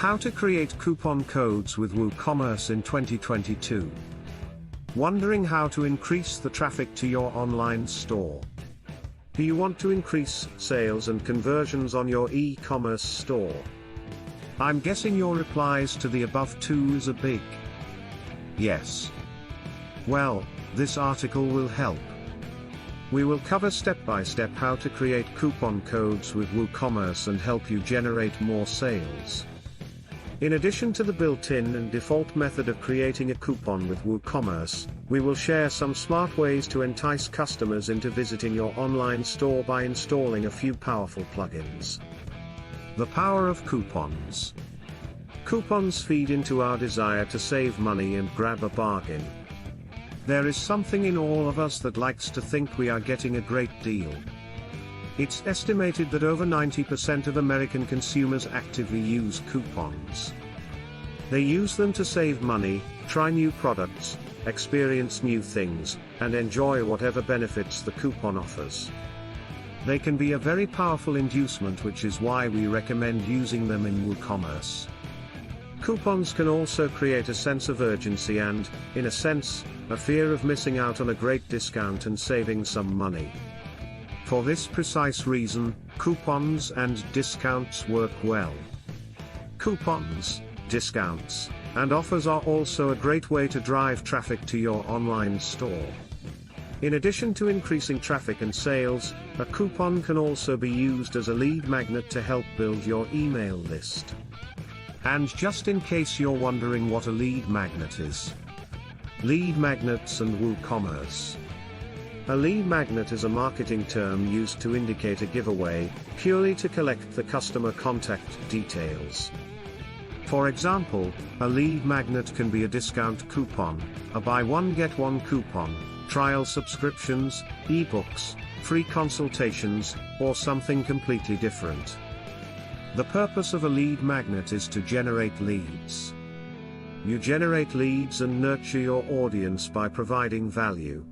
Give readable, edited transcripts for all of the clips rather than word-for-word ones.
How to create coupon codes with WooCommerce in 2022. Wondering how to increase the traffic to your online store? Do you want to increase sales and conversions on your e-commerce store? I'm guessing your replies to the above two is a big yes. Well, this article will help. We will cover step by step how to create coupon codes with WooCommerce and help you generate more sales. In addition to the built-in and default method of creating a coupon with WooCommerce, we will share some smart ways to entice customers into visiting your online store by installing a few powerful plugins. The power of coupons. Coupons feed into our desire to save money and grab a bargain. There is something in all of us that likes to think we are getting a great deal. It's estimated that over 90% of American consumers actively use coupons. They use them to save money, try new products, experience new things, and enjoy whatever benefits the coupon offers. They can be a very powerful inducement, which is why we recommend using them in WooCommerce. Coupons can also create a sense of urgency and, in a sense, a fear of missing out on a great discount and saving some money. For this precise reason, coupons and discounts work well. Coupons, discounts, and offers are also a great way to drive traffic to your online store. In addition to increasing traffic and sales, a coupon can also be used as a lead magnet to help build your email list. And just in case you're wondering what a lead magnet is. Lead magnets and WooCommerce. A lead magnet is a marketing term used to indicate a giveaway, purely to collect the customer contact details. For example, a lead magnet can be a discount coupon, a buy one get one coupon, trial subscriptions, ebooks, free consultations, or something completely different. The purpose of a lead magnet is to generate leads. You generate leads and nurture your audience by providing value.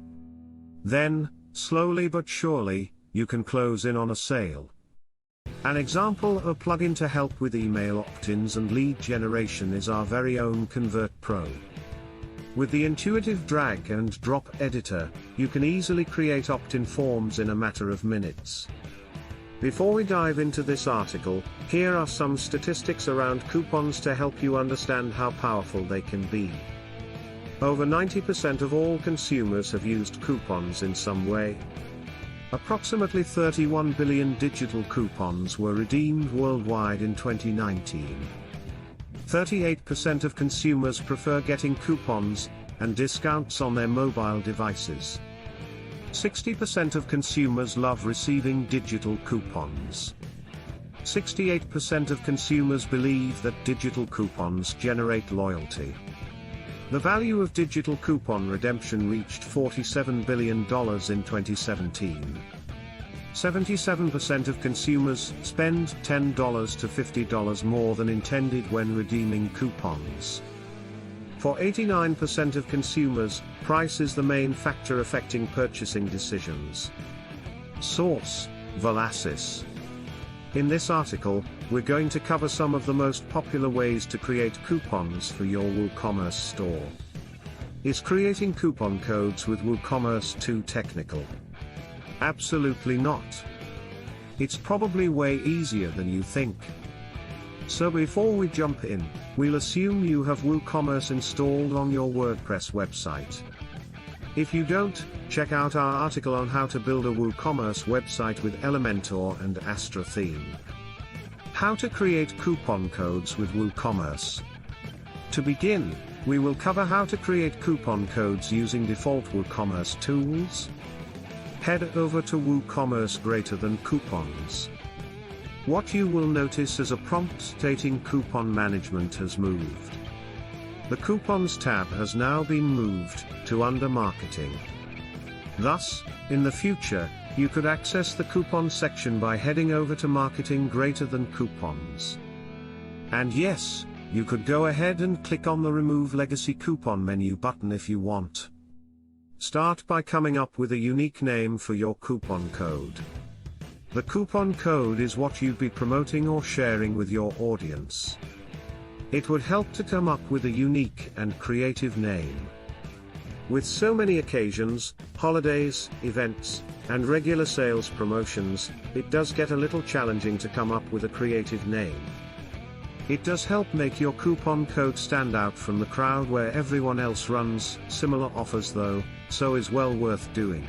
Then, slowly but surely, you can close in on a sale. An example of a plugin to help with email opt-ins and lead generation is our very own Convert Pro. With the intuitive drag and drop editor, you can easily create opt-in forms in a matter of minutes. Before we dive into this article, here are some statistics around coupons to help you understand how powerful they can be. Over 90% of all consumers have used coupons in some way. Approximately 31 billion digital coupons were redeemed worldwide in 2019. 38% of consumers prefer getting coupons and discounts on their mobile devices. 60% of consumers love receiving digital coupons. 68% of consumers believe that digital coupons generate loyalty. The value of digital coupon redemption reached $47 billion in 2017. 77% of consumers spend $10 to $50 more than intended when redeeming coupons. For 89% of consumers, price is the main factor affecting purchasing decisions. Source: Velasys. In this article, we're going to cover some of the most popular ways to create coupons for your WooCommerce store. Is creating coupon codes with WooCommerce too technical? Absolutely not. It's probably way easier than you think. So before we jump in, we'll assume you have WooCommerce installed on your WordPress website. If you don't, check out our article on how to build a WooCommerce website with Elementor and Astra theme. How to create coupon codes with WooCommerce. To begin, we will cover how to create coupon codes using default WooCommerce tools. Head over to WooCommerce greater than coupons. What you will notice is a prompt stating coupon management has moved. The coupons tab has now been moved to under marketing. Thus, in the future, you could access the coupon section by heading over to marketing greater than coupons. And yes, you could go ahead and click on the remove legacy coupon menu button if you want. Start by coming up with a unique name for your coupon code. The coupon code is what you'd be promoting or sharing with your audience. It would help to come up with a unique and creative name. With so many occasions, holidays, events, and regular sales promotions, it does get a little challenging to come up with a creative name. It does help make your coupon code stand out from the crowd where everyone else runs similar offers though, so is well worth doing.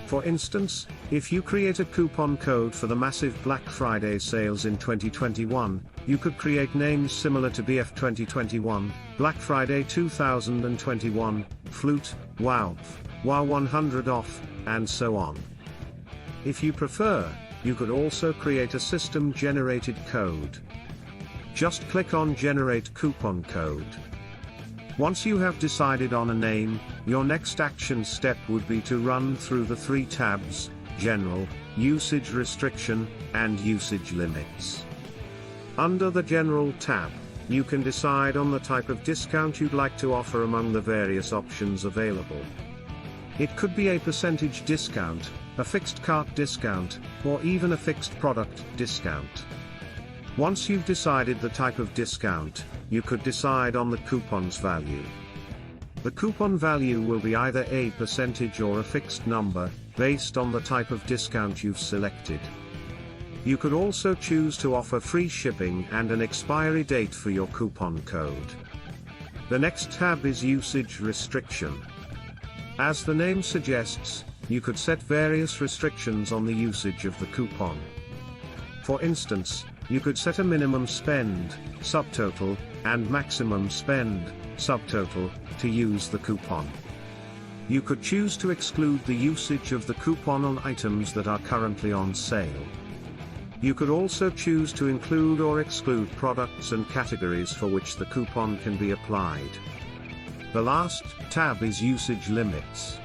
For instance, if you create a coupon code for the massive Black Friday sales in 2021, you could create names similar to BF 2021, Black Friday 2021, Flute, Wow, Wow 100 off, and so on. If you prefer, you could also create a system-generated code. Just click on Generate Coupon Code. Once you have decided on a name, your next action step would be to run through the 3 tabs: General, Usage Restriction, and Usage Limits. Under the General tab, you can decide on the type of discount you'd like to offer among the various options available. It could be a percentage discount, a fixed cart discount, or even a fixed product discount. Once you've decided the type of discount, you could decide on the coupon's value. The coupon value will be either a percentage or a fixed number, based on the type of discount you've selected. You could also choose to offer free shipping and an expiry date for your coupon code. The next tab is Usage Restriction. As the name suggests, you could set various restrictions on the usage of the coupon. For instance, you could set a minimum spend, subtotal, and maximum spend, subtotal, to use the coupon. You could choose to exclude the usage of the coupon on items that are currently on sale. You could also choose to include or exclude products and categories for which the coupon can be applied. The last tab is Usage Limits.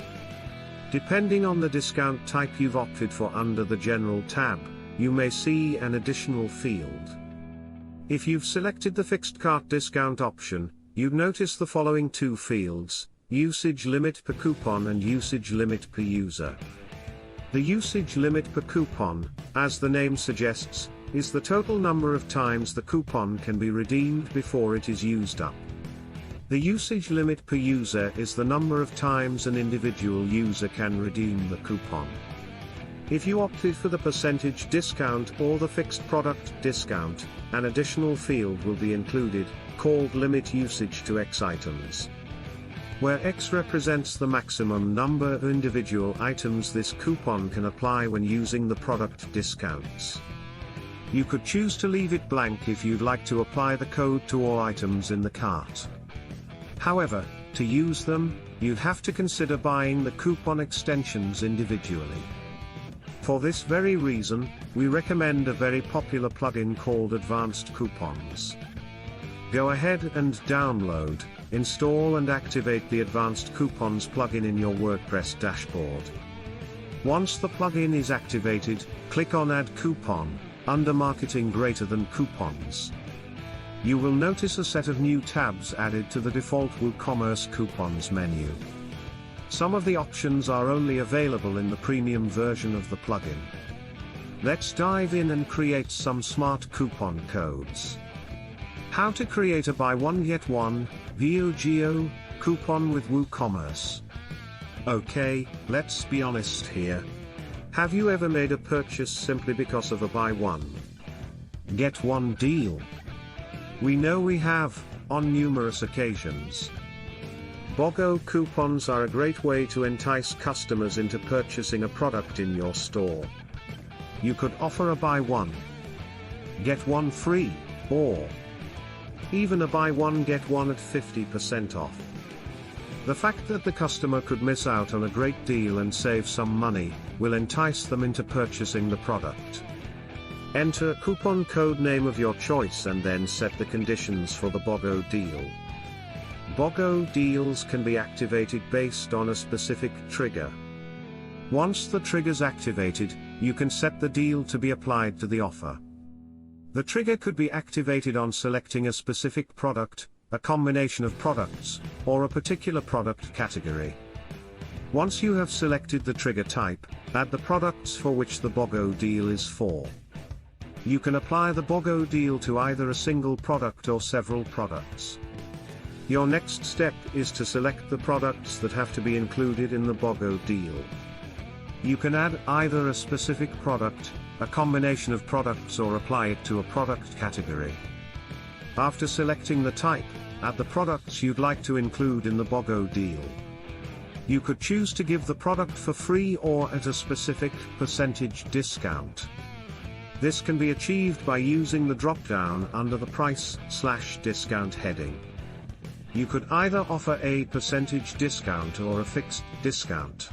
Depending on the discount type you've opted for under the General tab, you may see an additional field. If you've selected the fixed cart discount option, you'd notice the following 2 fields: Usage Limit per Coupon and Usage Limit per User. The usage limit per coupon, as the name suggests, is the total number of times the coupon can be redeemed before it is used up. The usage limit per user is the number of times an individual user can redeem the coupon. If you opted for the percentage discount or the fixed product discount, an additional field will be included, called Limit Usage to X items. Where X represents the maximum number of individual items this coupon can apply when using the product discounts. You could choose to leave it blank if you'd like to apply the code to all items in the cart. However, to use them, you'd have to consider buying the coupon extensions individually. For this very reason, we recommend a very popular plugin called Advanced Coupons. Go ahead and download, install and activate the Advanced Coupons plugin in your WordPress dashboard. Once the plugin is activated, click on Add Coupon, under Marketing Greater Than Coupons. You will notice a set of new tabs added to the default WooCommerce Coupons menu. Some of the options are only available in the premium version of the plugin. Let's dive in and create some smart coupon codes. How to create a buy one get one Bogo coupon with WooCommerce. Okay, let's be honest here. Have you ever made a purchase simply because of a buy one get one deal? We know we have, on numerous occasions. Bogo coupons are a great way to entice customers into purchasing a product in your store. You could offer a buy one get one free, or even a buy one get one at 50% off. The fact that the customer could miss out on a great deal and save some money, will entice them into purchasing the product. Enter a coupon code name of your choice and then set the conditions for the Bogo deal. Bogo Deals can be activated based on a specific trigger. Once the trigger's activated, you can set the deal to be applied to the offer. The trigger could be activated on selecting a specific product, a combination of products, or a particular product category. Once you have selected the trigger type, add the products for which the Bogo deal is for. You can apply the Bogo deal to either a single product or several products. Your next step is to select the products that have to be included in the Bogo deal. You can add either a specific product, a combination of products, or apply it to a product category. After selecting the type, add the products you'd like to include in the Bogo deal. You could choose to give the product for free or at a specific percentage discount. This can be achieved by using the drop-down under the price/discount heading. You could either offer a percentage discount or a fixed discount.